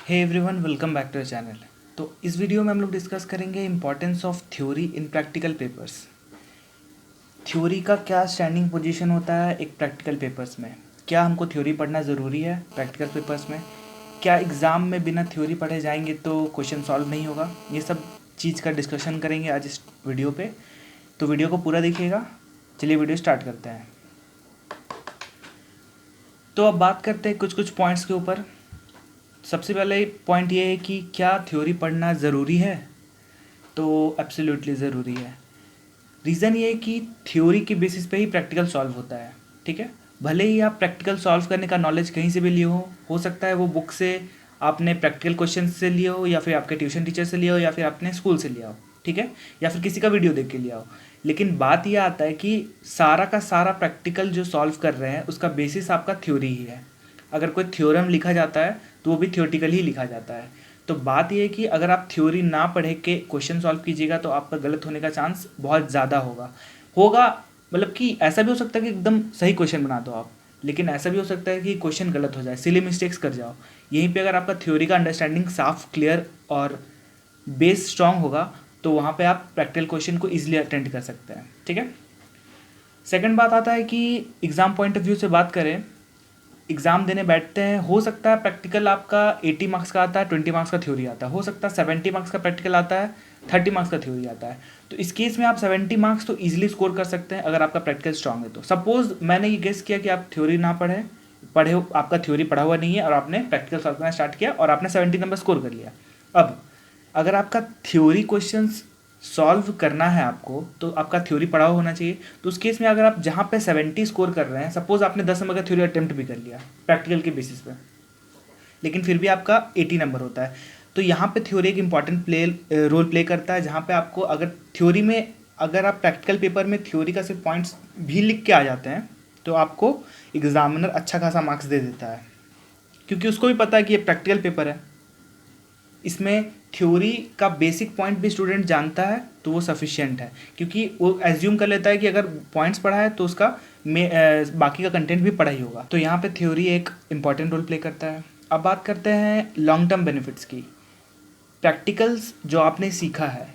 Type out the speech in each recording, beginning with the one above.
Hey everyone, welcome back to the channel. तो इस video में हम लोग डिस्कस करेंगे importance of theory in practical papers. Theory का क्या स्टैंडिंग पोजीशन होता है एक प्रैक्टिकल पेपर्स में, क्या हमको थ्योरी पढ़ना ज़रूरी है प्रैक्टिकल पेपर्स में, क्या एग्ज़ाम में बिना थ्योरी पढ़े जाएंगे तो क्वेश्चन सॉल्व नहीं होगा। ये सब चीज़ का डिस्कशन करेंगे आज इस वीडियो पे, तो वीडियो को पूरा देखिएगा। चलिए वीडियो स्टार्ट करते हैं। तो अब बात करते हैं कुछ कुछ पॉइंट्स के ऊपर। सबसे पहले पॉइंट ये है कि क्या थ्योरी पढ़ना ज़रूरी है। तो एब्सोल्युटली ज़रूरी है। रीज़न ये है कि थ्योरी के बेसिस पे ही प्रैक्टिकल सॉल्व होता है। ठीक है, भले ही आप प्रैक्टिकल सॉल्व करने का नॉलेज कहीं से भी लिए हो सकता है वो बुक से, आपने प्रैक्टिकल क्वेश्चन से लिया हो, या फिर आपके ट्यूशन टीचर से लिया हो, या फिर आपने स्कूल से लिया हो। ठीक है, या फिर किसी का वीडियो देख के लिया हो। लेकिन बात यह आता है कि सारा का सारा प्रैक्टिकल जो सॉल्व कर रहे हैं उसका बेसिस आपका थ्योरी ही है। अगर कोई थ्योरम लिखा जाता है तो वो भी थ्योरेटिकल ही लिखा जाता है। तो बात यह है कि अगर आप थ्योरी ना पढ़े के क्वेश्चन सॉल्व कीजिएगा तो आपका गलत होने का चांस बहुत ज़्यादा होगा मतलब कि ऐसा भी हो सकता है कि एकदम सही क्वेश्चन बना दो आप, लेकिन ऐसा भी हो सकता है कि क्वेश्चन गलत हो जाए, सिली मिस्टेक्स कर जाओ। यहीं पे अगर आपका थ्योरी का अंडरस्टैंडिंग साफ, क्लियर और बेस स्ट्रांग होगा तो वहाँ पे आप प्रैक्टिकल क्वेश्चन को ईजिली अटेंड कर सकते हैं। ठीक है, सेकंड बात आता है कि एग्ज़ाम पॉइंट ऑफ व्यू से बात करें, एग्ज़ाम देने बैठते हैं, हो सकता है प्रैक्टिकल आपका 80 मार्क्स का आता है, 20 मार्क्स का थ्योरी आता है, हो सकता है 70 मार्क्स का प्रैक्टिकल आता है, 30 मार्क्स का थ्योरी आता है। तो इस केस में आप 70 मार्क्स तो ईजिली स्कोर कर सकते हैं अगर आपका प्रैक्टिकल स्ट्रांग है। तो सपोज मैंने ये गेस किया कि आप थ्योरी ना पढ़े आपका थ्योरी पढ़ा हुआ नहीं है और आपने प्रैक्टिकल सॉल्व करना स्टार्ट किया और आपने 70 नंबर स्कोर कर लिया। अब अगर आपका थ्योरी क्वेश्चंस सॉल्व करना है आपको तो आपका थ्योरी पढ़ा हुआ होना चाहिए। तो उस केस में अगर आप जहाँ पे 70 स्कोर कर रहे हैं, सपोज आपने 10 नंबर का थ्योरी अटेम्प्ट भी कर लिया प्रैक्टिकल के बेसिस पे, लेकिन फिर भी आपका 80 नंबर होता है, तो यहाँ पे थ्योरी एक इंपॉर्टेंट रोल प्ले करता है। जहाँ पे आपको अगर थ्योरी में, अगर आप प्रैक्टिकल पेपर में थ्योरी का सिर्फ पॉइंट्स भी लिख के आ जाते हैं तो आपको एग्जामिनर अच्छा खासा मार्क्स दे देता है, क्योंकि उसको भी पता है कि ये प्रैक्टिकल पेपर है, इसमें थ्योरी का बेसिक पॉइंट भी स्टूडेंट जानता है तो वो सफिशिएंट है, क्योंकि वो एज्यूम कर लेता है कि अगर पॉइंट्स पढ़ा है तो उसका बाकी का कंटेंट भी पढ़ा ही होगा। तो यहाँ पे थ्योरी एक इंपॉर्टेंट रोल प्ले करता है। अब बात करते हैं लॉन्ग टर्म बेनिफिट्स की। प्रैक्टिकल्स जो आपने सीखा है,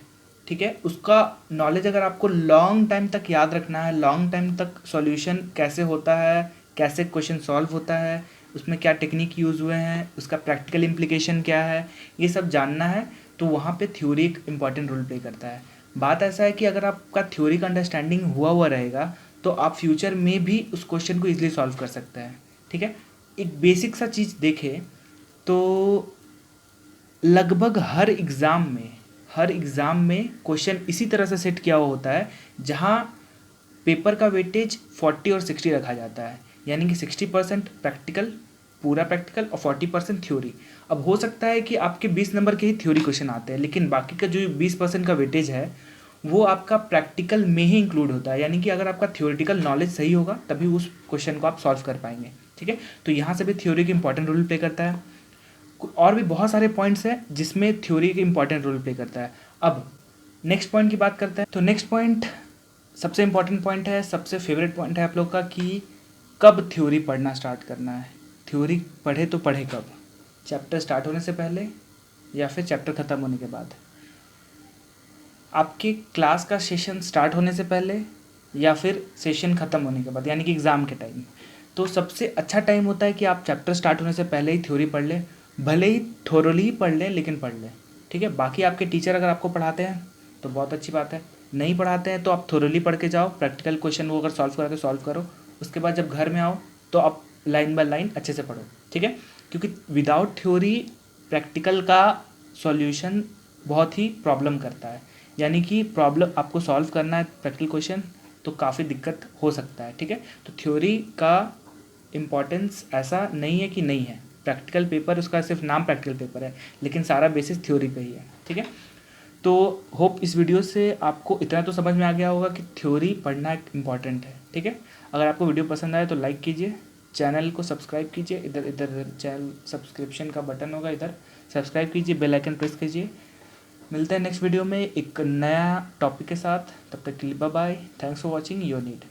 ठीक है, उसका नॉलेज अगर आपको लॉन्ग टाइम तक याद रखना है, लॉन्ग टाइम तक सॉल्यूशन कैसे होता है, कैसे क्वेश्चन सॉल्व होता है, उसमें क्या टेक्निक यूज़ हुए हैं, उसका प्रैक्टिकल इम्प्लीकेशन क्या है, ये सब जानना है, तो वहाँ पे थ्योरी एक इम्पॉर्टेंट रोल प्ले करता है। बात ऐसा है कि अगर आपका थ्योरी का अंडरस्टैंडिंग हुआ रहेगा तो आप फ्यूचर में भी उस क्वेश्चन को ईजिली सॉल्व कर सकते हैं। ठीक है, एक बेसिक सा चीज़ देखें तो लगभग हर एग्ज़ाम में क्वेश्चन इसी तरह से सेट किया हुआ होता है जहाँ पेपर का वेटेज 40 और 60 रखा जाता है, यानी कि 60% प्रैक्टिकल, पूरा प्रैक्टिकल, और 40% थ्योरी। अब हो सकता है कि आपके 20 नंबर के ही थ्योरी क्वेश्चन आते हैं, लेकिन बाकी का जो 20% का वेटेज है वो आपका प्रैक्टिकल में ही इंक्लूड होता है, यानी कि अगर आपका थ्योरेटिकल नॉलेज सही होगा तभी उस क्वेश्चन को आप सॉल्व कर पाएंगे। ठीक है, तो यहाँ से भी थ्योरी की इंपॉर्टेंट रोल प्ले करता है। और भी बहुत सारे पॉइंट्स हैं जिसमें थ्योरी एक इंपॉर्टेंट रोल प्ले करता है। अब नेक्स्ट पॉइंट की बात करते हैं। तो नेक्स्ट पॉइंट सबसे इंपॉर्टेंट पॉइंट है, सबसे फेवरेट पॉइंट है आप लोग का, कि कब थ्योरी पढ़ना स्टार्ट करना है। थ्योरी पढ़े तो पढ़े कब, चैप्टर स्टार्ट होने से पहले या फिर चैप्टर ख़त्म होने के बाद, आपके क्लास का सेशन स्टार्ट होने से पहले या फिर सेशन ख़त्म होने के बाद, यानी कि एग्ज़ाम के टाइम। तो सबसे अच्छा टाइम होता है कि आप चैप्टर स्टार्ट होने से पहले ही थ्योरी पढ़ लें, भले ही थोरली ही पढ़ लें लेकिन पढ़ लें। ठीक है, बाकी आपके टीचर अगर आपको पढ़ाते हैं तो बहुत अच्छी बात है, नहीं पढ़ाते हैं तो आप थोरली पढ़ के जाओ, प्रैक्टिकल क्वेश्चन वो अगर सॉल्व कराते सॉल्व करो, उसके बाद जब घर में आओ तो आप लाइन बाय लाइन अच्छे से पढ़ो। ठीक है, क्योंकि विदाउट थ्योरी प्रैक्टिकल का सॉल्यूशन बहुत ही प्रॉब्लम करता है, यानी कि प्रॉब्लम आपको सॉल्व करना है प्रैक्टिकल क्वेश्चन तो काफ़ी दिक्कत हो सकता है। ठीक है, तो थ्योरी का इम्पॉर्टेंस ऐसा नहीं है कि नहीं है, प्रैक्टिकल पेपर उसका सिर्फ नाम प्रैक्टिकल पेपर है, लेकिन सारा बेसिस थ्योरी पे ही है। ठीक है, तो होप इस वीडियो से आपको इतना तो समझ में आ गया होगा कि थ्योरी पढ़ना एक इम्पॉर्टेंट है। ठीक है, अगर आपको वीडियो पसंद आए तो लाइक कीजिए, चैनल को सब्सक्राइब कीजिए, इधर इधर चैनल सब्सक्रिप्शन का बटन होगा, इधर सब्सक्राइब कीजिए, बेल आइकन प्रेस कीजिए। मिलते हैं नेक्स्ट वीडियो में एक नया टॉपिक के साथ, तब तक के लिए bye bye, thanks for watching your need.